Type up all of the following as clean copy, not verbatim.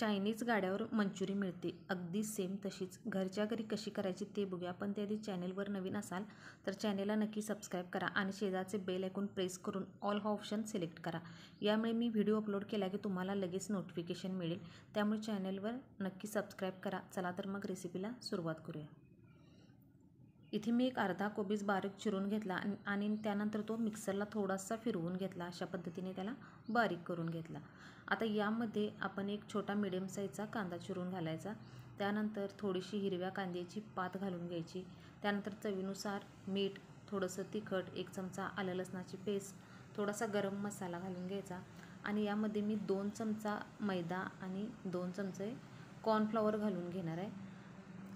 Chinese गाड्यावर मंचुरी मिळते, अगदी सेम तशीच घरच्या घरी कशी करायची ते बघूया. पण त्याआधी चॅनेलवर नवीन असाल तर चॅनेलला नक्की सबस्क्राईब करा आणि शेजारचे बेल आयकॉन प्रेस करून ऑल हा ऑप्शन सिलेक्ट करा. यामुळे मी व्हिडिओ अपलोड केला की तुम्हाला लगेच नोटिफिकेशन मिळेल. त्यामुळे चॅनेलवर नक्की सबस्क्राईब करा. चला तर मग रेसिपीला सुरुवात करूया. इथे मी एक अर्धा कोबीज बारीक चिरून घेतला आणि त्यानंतर तो मिक्सरला थोडासा फिरवून घेतला. अशा पद्धतीने त्याला बारीक करून घेतला. आता यामध्ये आपण एक छोटा मीडियम साईजचा कांदा चिरून घालायचा. त्यानंतर थोडीशी हिरव्या कांद्याची पात घालून घ्यायची. त्यानंतर चवीनुसार मीठ, थोडंसं तिखट, 1 चमचा आलं लसणाची पेस्ट, थोडासा गरम मसाला घालून घ्यायचा. आणि यामध्ये मी 2 चमचा मैदा आणि 2 चमचे कॉर्नफ्लॉवर घालून घेणार आहे.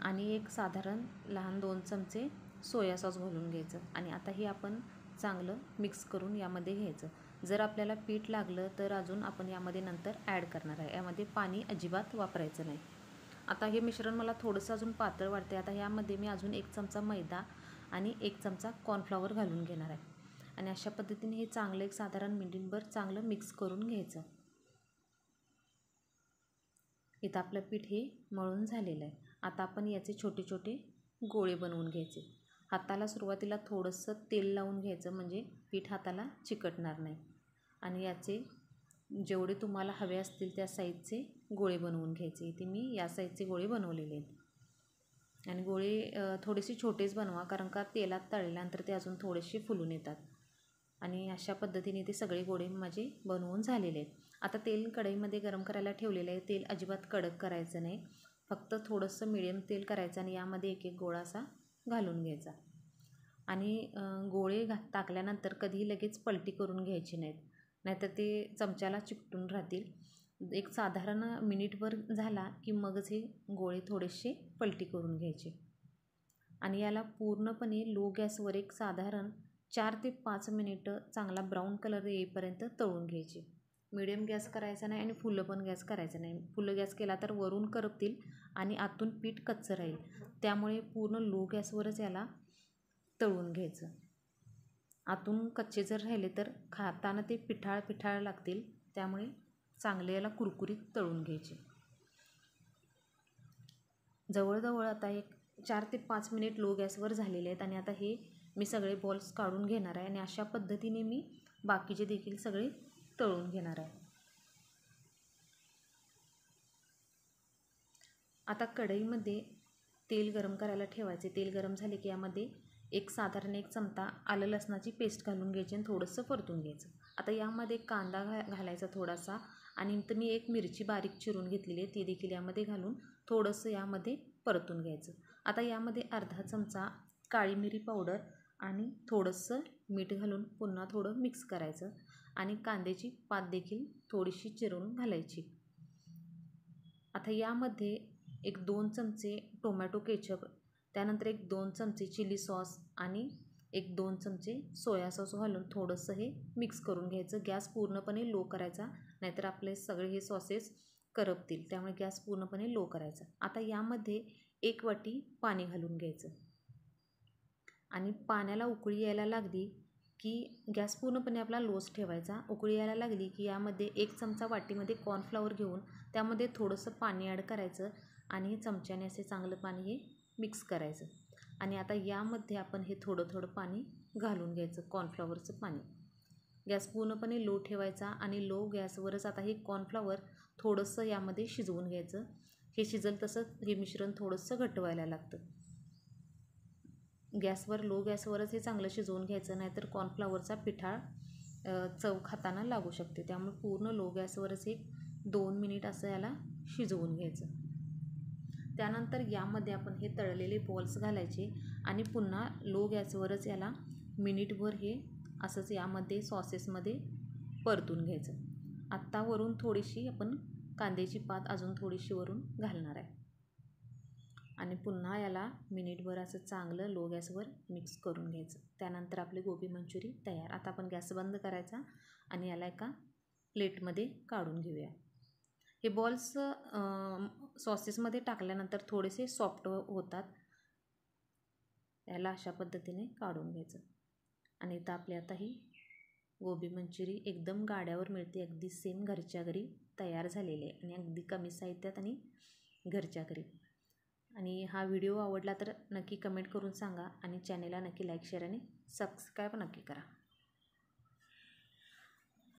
आणि एक साधारण लहान 2 चमचे सोया सॉस घालून घ्यायचं. आणि आता हे आपण चांगलं मिक्स करून यामध्ये घ्यायचं. जर आपल्याला पीठ लागलं तर अजून आपण यामध्ये नंतर ॲड करणार आहे. यामध्ये पाणी अजिबात वापरायचं नाही. आता हे मिश्रण मला थोडंसं अजून पातळ वाटते. आता यामध्ये मी अजून 1 चमचा मैदा आणि 1 चमचा कॉर्नफ्लॉवर घालून घेणार आहे. आणि अशा पद्धतीने हे चांगलं एक साधारण मिनिटभर चांगलं मिक्स करून घ्यायचं. इथं आपलं पीठ हे मळून झालेलं आहे. आता आपण याचे छोटे छोटे गोळे बनवून घ्यायचे. हाताला सुरुवातीला थोडंसं तेल लावून घ्यायचं, म्हणजे पीठ हाताला चिकटणार नाही. आणि याचे जेवढे तुम्हाला हवे असतील त्या साईजचे गोळे बनवून घ्यायचे. इथे मी या साईजचे गोळे बनवलेले आहेत. आणि गोळे थोडेसे छोटेच बनवा, कारण का तेलात तळल्यानंतर ते अजून थोडेसे फुलून येतात. आणि अशा पद्धतीने ते सगळे गोळे माझे बनवून झालेले आहेत. आता तेल कढईमध्ये गरम करायला ठेवलेलं आहे. तेल अजिबात कडक करायचं नाही, फक्त थोडंसं मिडियम तेल करायचं आणि यामध्ये एक एक गोळा असा घालून घ्यायचा. आणि गोळे टाकल्यानंतर कधीही लगेच पलटी करून घ्यायची नाहीत, नाहीतर ते चमच्याला चिकटून राहतील. एक साधारण मिनिटभर झाला की मगच हे गोळे थोडेसे पलटी करून घ्यायचे. आणि याला पूर्णपणे लो गॅसवर एक साधारण 4 ते 5 मिनिटं चांगला ब्राऊन कलर येईपर्यंत तळून घ्यायचे. मिडियम गॅस करायचा नाही आणि फुलं पण गॅस करायचा नाही. फुलं गॅस केला तर वरून करपतील आणि आतून पीठ कच्चं राहील. त्यामुळे पूर्ण लो गॅसवरच याला तळून घ्यायचं. आतून कच्चे जर राहिले तर खाताना ते पिठाळ लागतील. त्यामुळे चांगले याला कुरकुरीत तळून घ्यायचे. जवळजवळ आता एक 4 ते 5 मिनिट लो गॅसवर झालेले आहेत. आणि आता हे मी सगळे बॉल्स काढून घेणार आहे आणि अशा पद्धतीने मी बाकीचे देखील सगळे तळून घेणार आहे. आता कढईमध्ये तेल गरम करायला ठेवायचे. तेल गरम झाले की यामध्ये एक साधारण 1 चमचा आलं लसणाची पेस्ट घालून घ्यायची आणि थोडंसं परतून घ्यायचं. आता यामध्ये कांदा घालायचा थोडासा, आणि तर मी एक मिरची बारीक चिरून घेतलेली आहे ती देखील यामध्ये घालून थोडंसं यामध्ये परतून घ्यायचं. आता यामध्ये अर्धा चमचा काळी मिरी पावडर आणि थोडंसं मीठ घालून पुन्हा थोडं मिक्स करायचं. आणि कांद्याची पात देखील थोडीशी चिरून घालायची. आता यामध्ये एक 2 चमचे टोमॅटो केचप, त्यानंतर एक 2 चमचे चिली सॉस आणि एक 2 चमचे सोया सॉस घालून थोडंसं हे मिक्स करून घ्यायचं. गॅस पूर्णपणे लो करायचा, नाहीतर आपले सगळे हे सॉसेस करपतील. त्यामुळे गॅस पूर्णपणे लो करायचा. आता यामध्ये 1 वाटी पाणी घालून घ्यायचं. आणि पाण्याला उकळी यायला लागली की गॅस पूर्णपणे आपला लोच ठेवायचा. उकळी यायला लागली की यामध्ये 1 चमचा वाटीमध्ये कॉर्नफ्लॉवर घेऊन त्यामध्ये थोडंसं पाणी ॲड करायचं आणि चमच्याने असे चांगलं पाणी हे मिक्स करायचं. आणि आता यामध्ये आपण हे थोडं थोडं पाणी घालून घ्यायचं, कॉर्नफ्लॉवरचं पाणी. गॅस पूर्णपणे लो ठेवायचा आणि लो गॅसवरच आता हे कॉर्नफ्लॉवर थोडंसं यामध्ये शिजवून घ्यायचं. हे शिजल तसं हे मिश्रण थोडंसं घट्ट व्हायला लागतं. गॅसवर लो गॅसवरच हे चांगलं शिजवून घ्यायचं, नाहीतर कॉर्नफ्लॉवरचा पिठाळ चव खाताना लागू शकते. त्यामुळे पूर्ण लो गॅसवरच एक 2 मिनिट असं याला शिजवून घ्यायचं. त्यानंतर यामध्ये आपण हे तळलेले बॉल्स घालायचे आणि पुन्हा लो गॅसवरच याला मिनिटभर हे असंच यामध्ये सॉसेसमध्ये परतून घ्यायचं. आत्ता वरून थोडीशी आपण कांद्याची पात अजून थोडीशी वरून घालणार आहे. आणि पुन्हा याला मिनिटभर असं चांगलं लो गॅसवर मिक्स करून घ्यायचं. त्यानंतर आपली गोबी मंचुरी तयार. आता आपण गॅस बंद करायचा आणि याला एका प्लेटमध्ये काढून घेऊया. हे बॉल्स सॉसेसमध्ये टाकल्यानंतर थोडेसे सॉफ्ट होतात. याला अशा पद्धतीने काढून घ्यायचं. आणि इथं आपली आता ही गोबी मंचुरी एकदम गाड्यावर मिळते, अगदी सेम घरच्या घरी तयार झालेले आणि अगदी कमी साहित्यात आणि घरच्या घरी. आणि हा व्हिडिओ आवडला तर नक्की कमेंट करून सांगा आणि चॅनेलला नक्की लाईक शेअर आणि सबस्क्राईब नक्की करा.